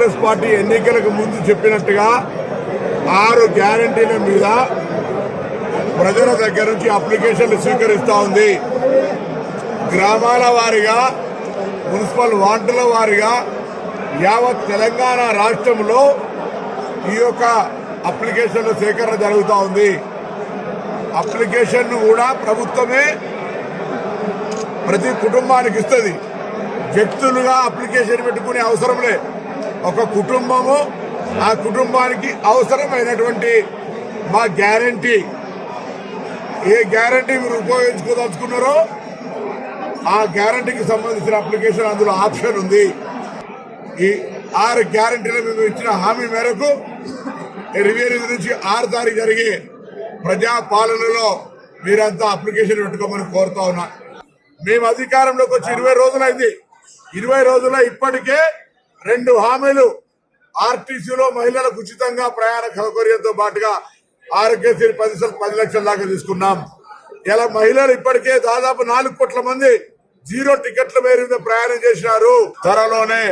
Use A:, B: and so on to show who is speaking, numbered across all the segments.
A: Congress party ఎన్నికలకు ముందు చెప్పినట్టుగా 6 గ్యారంటీల మీద ప్రజల దగ్గర నుంచి అప్లికేషన్లు స్వీకరిస్తూ ఉంది. గ్రామాల వారీగా, మున్సిపల్ వార్డుల వారీగా యావత్ తెలంగాణ రాష్ట్రంలో ఈ యొక్క అప్లికేషన్ల సేకరణ జరుగుతూ ఉంది. అప్లికేషన్ కూడా ప్రభుత్వమే ప్రతి కుటుంబానికి ఇస్తుంది. వ్యక్తులుగా అప్లికేషన్ పెట్టుకునే అవసరం లే. ఒక కుటుంబము, ఆ కుటుంబానికి అవసరమైనటువంటి మా గ్యారంటీ, ఏ గ్యారంటీ మీరు ఉపయోగించుకోదలుచుకున్నారో ఆ గ్యారంటీకి సంబంధించిన అప్లికేషన్ అందులో ఆప్షన్ ఉంది. ఈ 6 గ్యారంటీలు మేము ఇచ్చిన హామీ మేరకు 28 నుంచి 6 తారీఖు జరిగే ప్రజాపాలనలో మీరంతా అప్లికేషన్ పెట్టుకోమని కోరుతా ఉన్నా. మేము అధికారంలోకి వచ్చి 20 రోజులైంది. 20 రోజుల్లో ఇప్పటికే 2 హామీలు ఆర్టీసీలో మహిళలకు ఉచితంగా ప్రయాణ సౌకర్యంతో పాటుగా ఆరోగ్యశ్రీ 10 లక్షల దాకా తీసుకున్నాం. ఇలా మహిళలు ఇప్పటికే దాదాపు 4 కోట్ల మంది 0 టికెట్ల మీద ప్రయాణం చేసినారు. త్వరలోనే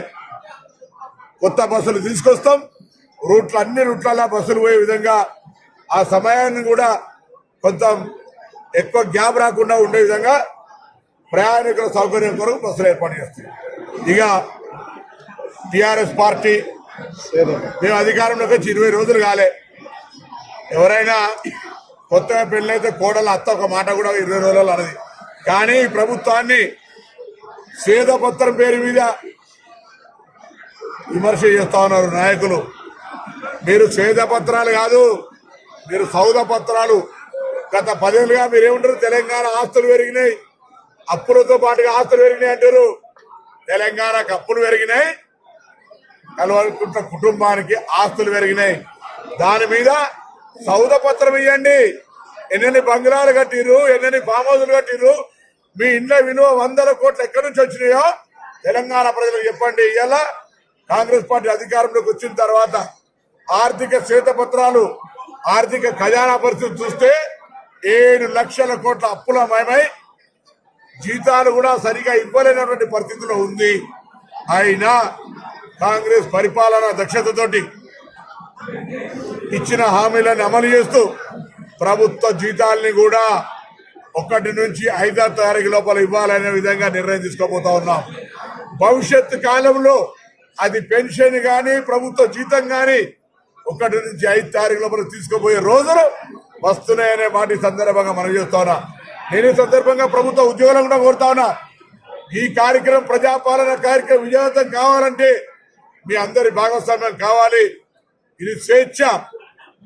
A: కొత్త బస్సులు తీసుకొస్తాం. అన్ని రూట్లలో బస్సులు పోయే విధంగా ఆ సమయాన్ని కూడా కొంత ఎక్కువ గ్యాప్ రాకుండా ఉండే విధంగా ప్రయాణికుల సౌకర్యం కొరకు బస్సులు ఏర్పాటు చేస్తాం. ఇక టిఆర్ఎస్ పార్టీ మేము అధికారంలోకి వచ్చి 20 రోజులు కాలే. ఎవరైనా కొత్తగా పెళ్ళైతే కోడల అత్త ఒక మాట కూడా 20 రోజులు అన్నది. కానీ ఈ ప్రభుత్వాన్ని శ్వేతపత్రం పేరు మీద విమర్శ చేస్తా ఉన్నారు నాయకులు. మీరు శ్వేతపత్రాలు కాదు, మీరు సౌద పత్రాలు. గత 10 ఏళ్ళుగా మీరేమంటారు? తెలంగాణ ఆస్తులు పెరిగినాయి, అప్పులతో పాటుగా ఆస్తులు పెరిగినాయి అంటారు. తెలంగాణకు అప్పులు పెరిగినాయి, కలవకుంట కుటుంబానికి ఆస్తులు పెరిగినాయి. దాని మీద సౌద పత్రం ఇవ్వండి. ఎన్నెన్ని బంగ్లాలు కట్టిరు, ఎన్నెన్ని ఫామ్ హౌస్లు కట్టిరు, మీ ఇండ్ల విలువ 100 కోట్లు ఎక్కడి నుంచి వచ్చినాయో తెలంగాణ ప్రజలకు చెప్పండి. ఇలా కాంగ్రెస్ పార్టీ అధికారంలోకి వచ్చిన తర్వాత ఆర్థిక శ్వేతపత్రాలు, ఆర్థిక ఖజానా పరిస్థితి చూస్తే 7 లక్షల కోట్ల అప్పులమయమై జీతాలు కూడా సరిగా ఇవ్వలేనటువంటి పరిస్థితిలో ఉంది. అయినా కాంగ్రెస్ పరిపాలనా దక్షతతోటి ఇచ్చిన హామీలను అమలు చేస్తూ ప్రభుత్వ జీతాలని కూడా 1 నుంచి 5వ తారీఖు లోపల ఇవ్వాలనే విధంగా నిర్ణయం తీసుకోబోతా ఉన్నాం. భవిష్యత్తు కాలంలో అది పెన్షన్ కానీ ప్రభుత్వ జీతం కానీ 1 నుంచి 5 తారీఖు లోపల తీసుకోబోయే రోజులు వస్తున్నాయనే మాట ఈ సందర్భంగా మనం చేస్తా ఉన్నా. నేను ఈ సందర్భంగా ప్రభుత్వ ఉద్యోగులను కూడా కోరుతా ఉన్నా. ఈ కార్యక్రమం, ప్రజాపాలన కార్యక్రమం విజయవంతం కావాలంటే మీ అందరి భాగస్వామ్యం కావాలి. ఇది స్వేచ్ఛ.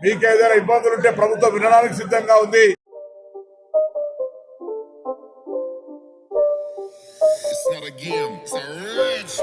A: మీకు ఏదైనా ఇబ్బందులు ఉంటే ప్రభుత్వం వినడానికి సిద్ధంగా ఉంది.
B: It's not a game, it's a rich